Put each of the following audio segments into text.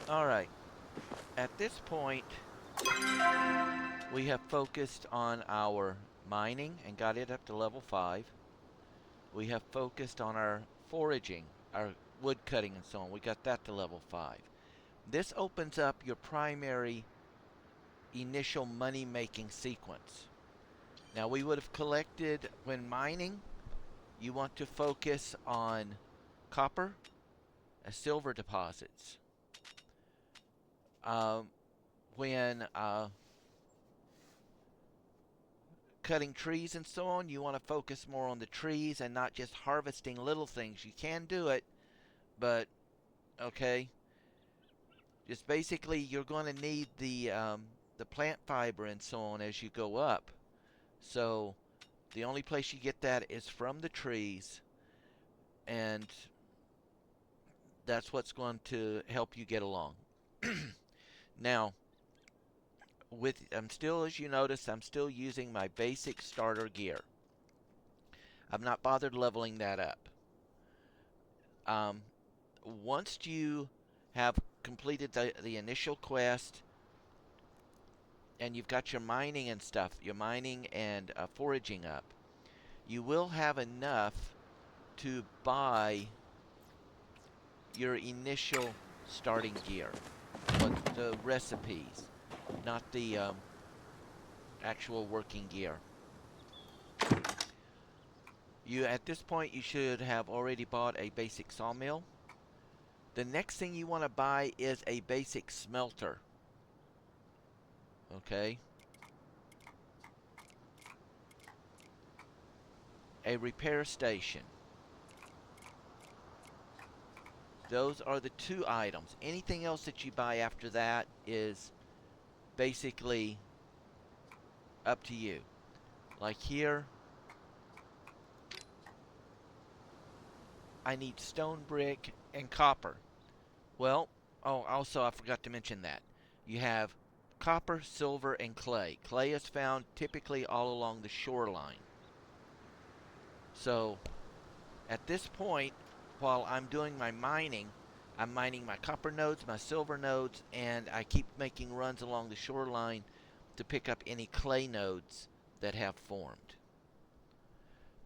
Alright, at this point, we have focused on our mining and got it up to level 5. We have focused on our foraging, our wood cutting and so on. We got that to level 5. This opens up your primary initial money making sequence. Now we would have collected, when mining, you want to focus on copper and silver deposits. When cutting trees and so on, you want to focus more on the trees and not just harvesting little things. You can do it, but okay. Just basically, you're going to need the plant fiber and so on as you go up. So the only place you get that is from the trees, and that's what's going to help you get along. Now, I'm still, as you notice, I'm still using my basic starter gear. I've not bothered leveling that up. Um, Once you have completed the initial quest and you've got your mining and stuff, your mining and foraging up, you will have enough to buy your initial starting gear, but the recipes, not the actual working gear. At this point, you should have already bought a basic sawmill. The next thing you want to buy is a basic smelter. Okay. A repair station. Those are the two items. Anything else that you buy after that is basically up to you. Like here, I need stone brick and copper. Well, oh, also I forgot to mention that. You have copper, silver, and clay. Clay is found typically all along the shoreline. So, at this point, while I'm doing my mining, I'm mining my copper nodes, my silver nodes, and I keep making runs along the shoreline to pick up any clay nodes that have formed.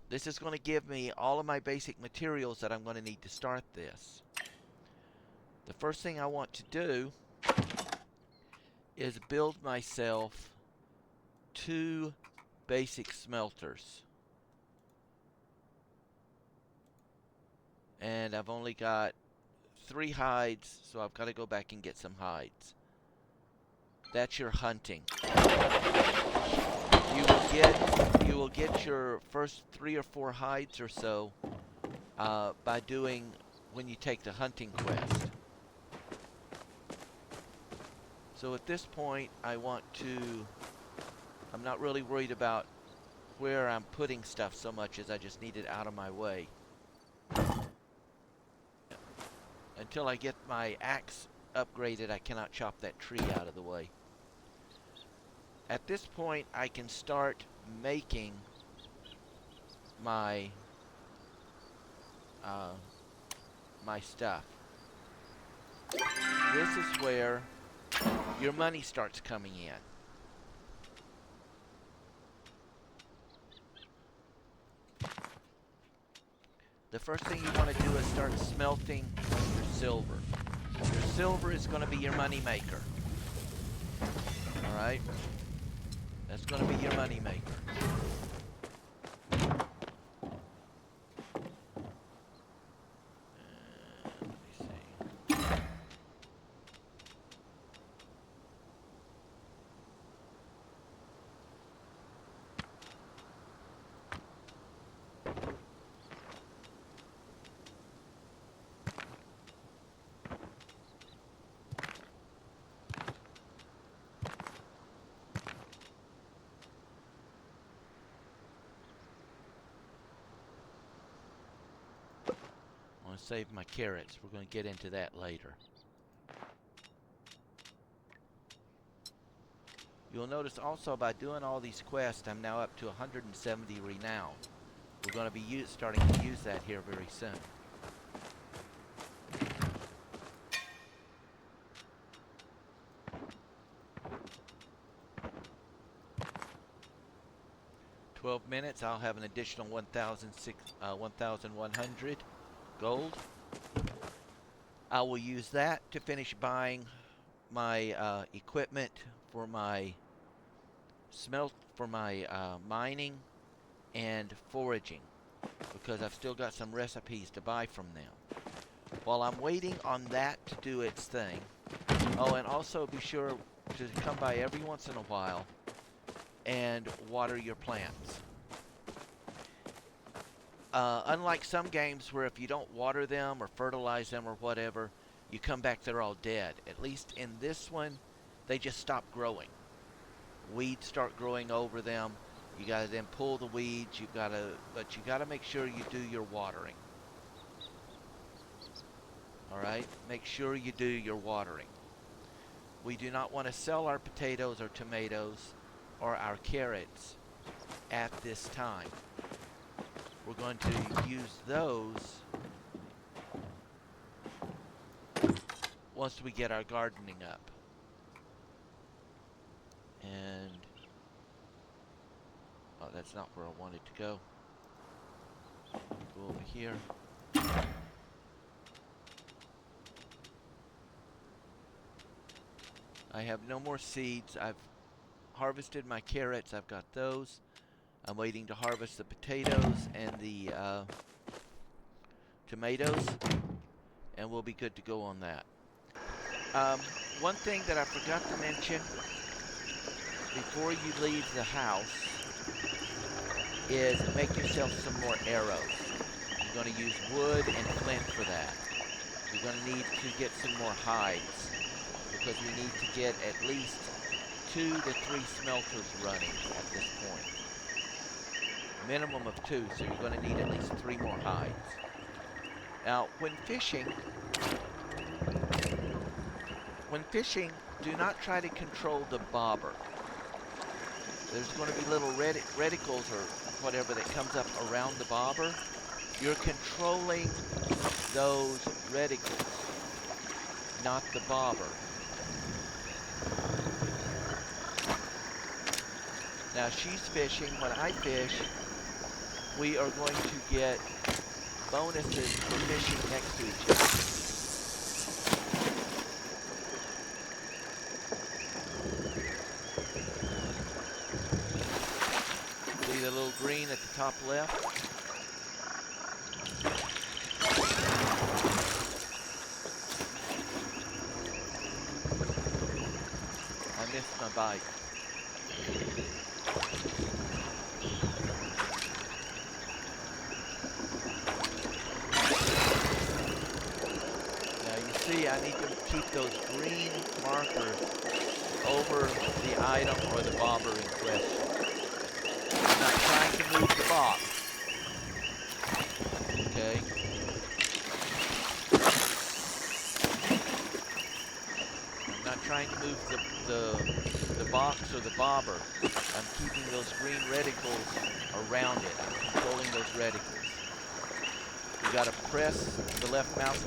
This is going to give me all of my basic materials that I'm going to need to start this. The first thing I want to do is build myself 2 basic smelters. And I've only got 3 hides, so I've got to go back and get some hides. That's your hunting. You will get your first 3 or 4 hides or so by doing when you take the hunting quest. So at this point, I'm not really worried about where I'm putting stuff so much as I just need it out of my way. Until I get my axe upgraded, I cannot chop that tree out of the way. At this point, I can start making my my stuff. This is where your money starts coming in. The first thing you want to do is start smelting your silver. Your silver is going to be your money maker. Alright? That's going to be your money maker. Let me see. I want to save my carrots. We're going to get into that later. You'll notice also by doing all these quests, I'm now up to 170 renown. We're going to be starting to use that here very soon. 12 minutes, I'll have an additional 1,100 gold. I will use that to finish buying my equipment for my mining and foraging, because I've still got some recipes to buy from them. While I'm waiting on that to do its thing, oh, and also be sure to come by every once in a while and water your plants. Unlike some games where if you don't water them or fertilize them or whatever, you come back, they're all dead. At least in this one, they just stop growing. Weeds start growing over them. You gotta then pull the weeds. But you gotta make sure you do your watering. All right, make sure you do your watering. We do not want to sell our potatoes or tomatoes or our carrots at this time. We're going to use those once we get our gardening up. And oh, that's not where I wanted to go. Go over here. I have no more seeds. I've harvested my carrots. I've got those. I'm waiting to harvest the potatoes and the tomatoes, and we'll be good to go on that. One thing that I forgot to mention before you leave the house is make yourself some more arrows. You're going to use wood and flint for that. You're going to need to get some more hides, because we need to get at least 2 to 3 smelters running at this point. Minimum of 2, so you're going to need at least 3 more hides. Now, when fishing, do not try to control the bobber. There's going to be little reticles or whatever that comes up around the bobber. You're controlling those reticles, not the bobber. Now she's fishing. When I fish, we are going to get bonuses for fishing next to each other. See the little green at the top left? I missed my bite. I need to keep those green markers over the item or the bobber in question. I'm not trying to move the box. Okay? I'm not trying to move the box or the bobber. I'm keeping those green reticles around it. I'm controlling those reticles. You gotta press the left mouse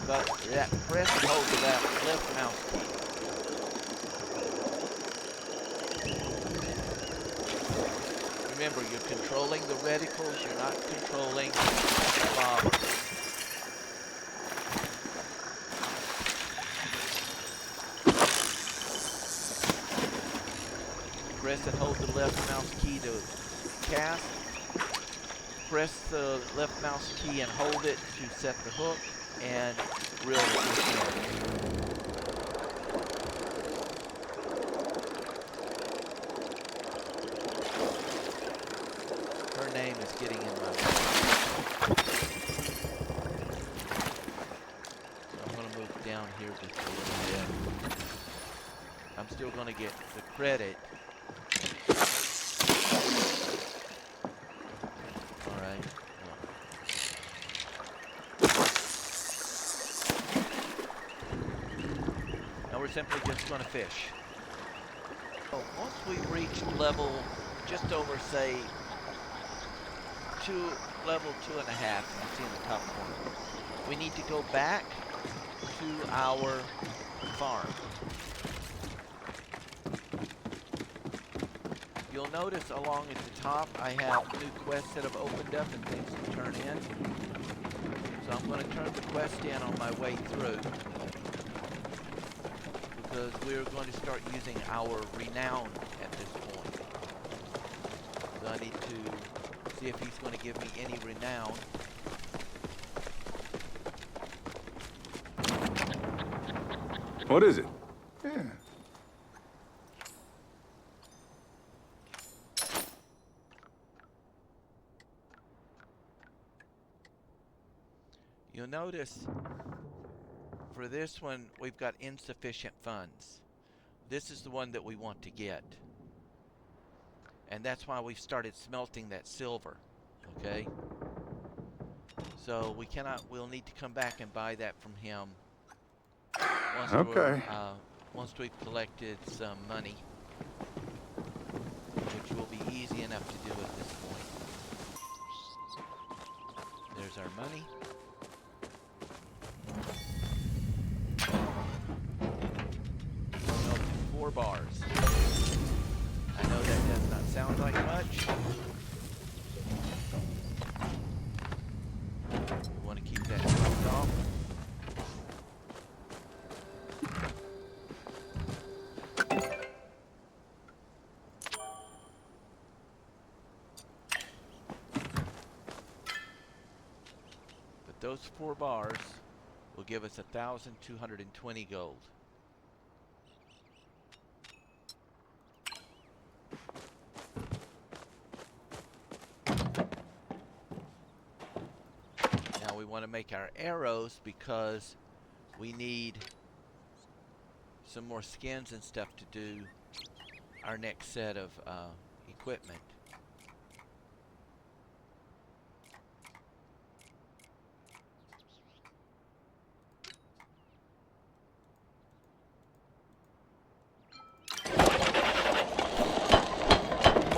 button. Press and hold the left mouse key. Remember, you're controlling the reticles. You're not controlling the bobber. Press and hold the left mouse key to cast. Press the left mouse key and hold it to set the hook and reel the fish in. Her name is getting in my way. So I'm going to move down here just a little bit. I'm still going to get the credit. Simply just going to fish. So once we've reached level just over, say, level 2.5, you see in the top corner, we need to go back to our farm. you'll notice along at the top I have new quests that have opened up and things to turn in. So I'm going to turn the quest in on my way through, because we're going to start using our renown at this point. So I need to see if he's going to give me any renown. What is it? Yeah. You'll notice for this one we've got insufficient funds. This is the one that we want to get. And that's why we've started smelting that silver. Okay? So we'll need to come back and buy that from him. Once we've collected some money, which will be easy enough to do at this point. There's our money. Melted 4 bars. I know that does not sound like much. We want to keep that topped off. Those 4 bars will give us 1,220 gold. Now we want to make our arrows because we need some more skins and stuff to do our next set of equipment.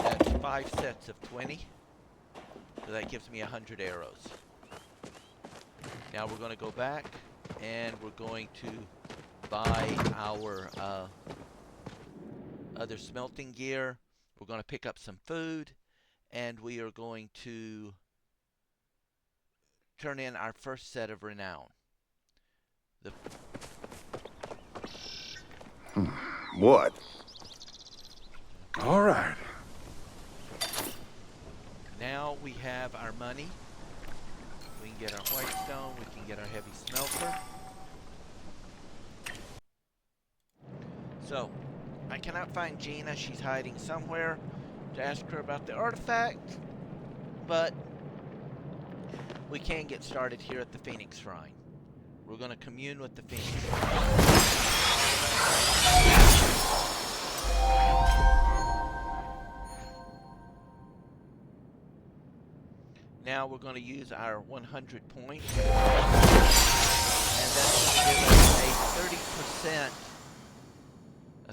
That's 5 sets of 20. So that gives me 100 arrows. Now we're going to go back and we're going to buy our other smelting gear. We're going to pick up some food, and we are going to turn in our first set of renown. What? All right. Now we have our money. We can get our whitestone. We can get our heavy smelter. So, I cannot find Gina. She's hiding somewhere to ask her about the artifact. But we can get started here at the Phoenix Shrine. We're going to commune with the Phoenix Shrine. Now we're going to use our 100 points. And that's going to give us a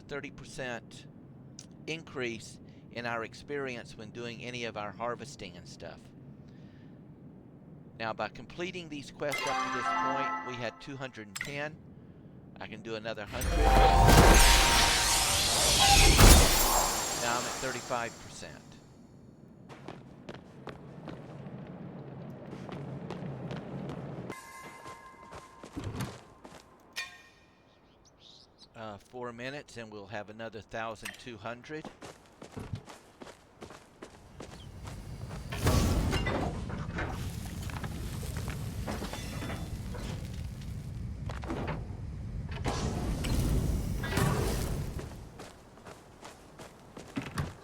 30% increase in our experience when doing any of our harvesting and stuff. Now, by completing these quests up to this point, we had 210. I can do another 100. Now I'm at 35%. 4 minutes and we'll have another 1,200.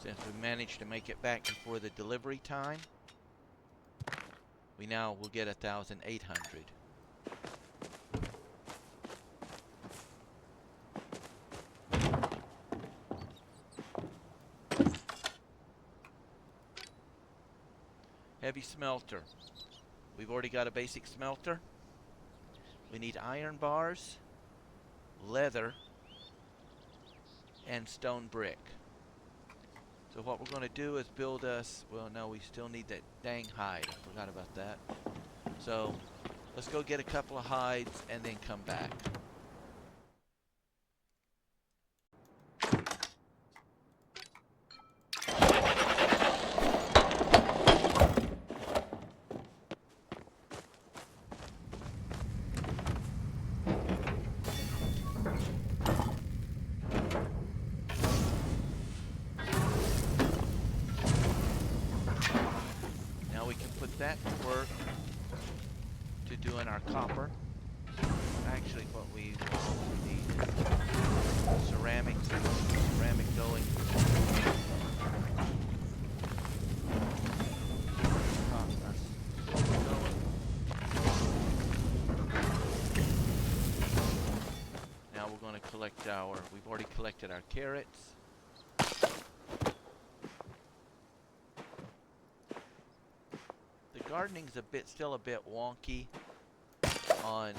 Since we managed to make it back before the delivery time, we now will get 1,800. Heavy smelter. We've already got a basic smelter. We need iron bars, leather, and stone brick. So what we're going to do is build us, well no, we still need that dang hide. I forgot about that. So let's go get a couple of hides and then come back. put that to work to doing our copper. Actually, what we will also need is ceramics, ceramic going. Now we're going to collect we've already collected our carrots. The gardening's still a bit wonky on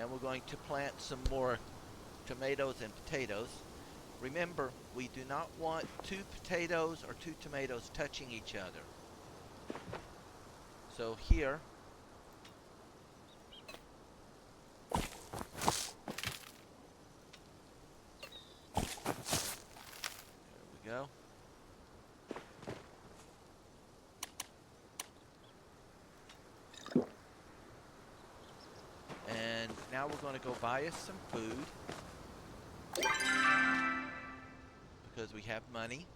and we're going to plant some more tomatoes and potatoes. Remember, we do not want 2 potatoes or 2 tomatoes touching each other. So here, there we go. And now we're going to go buy us some food because we have money.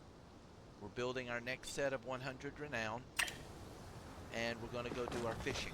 We're building our next set of 100 renown, and we're going to go do our fishing.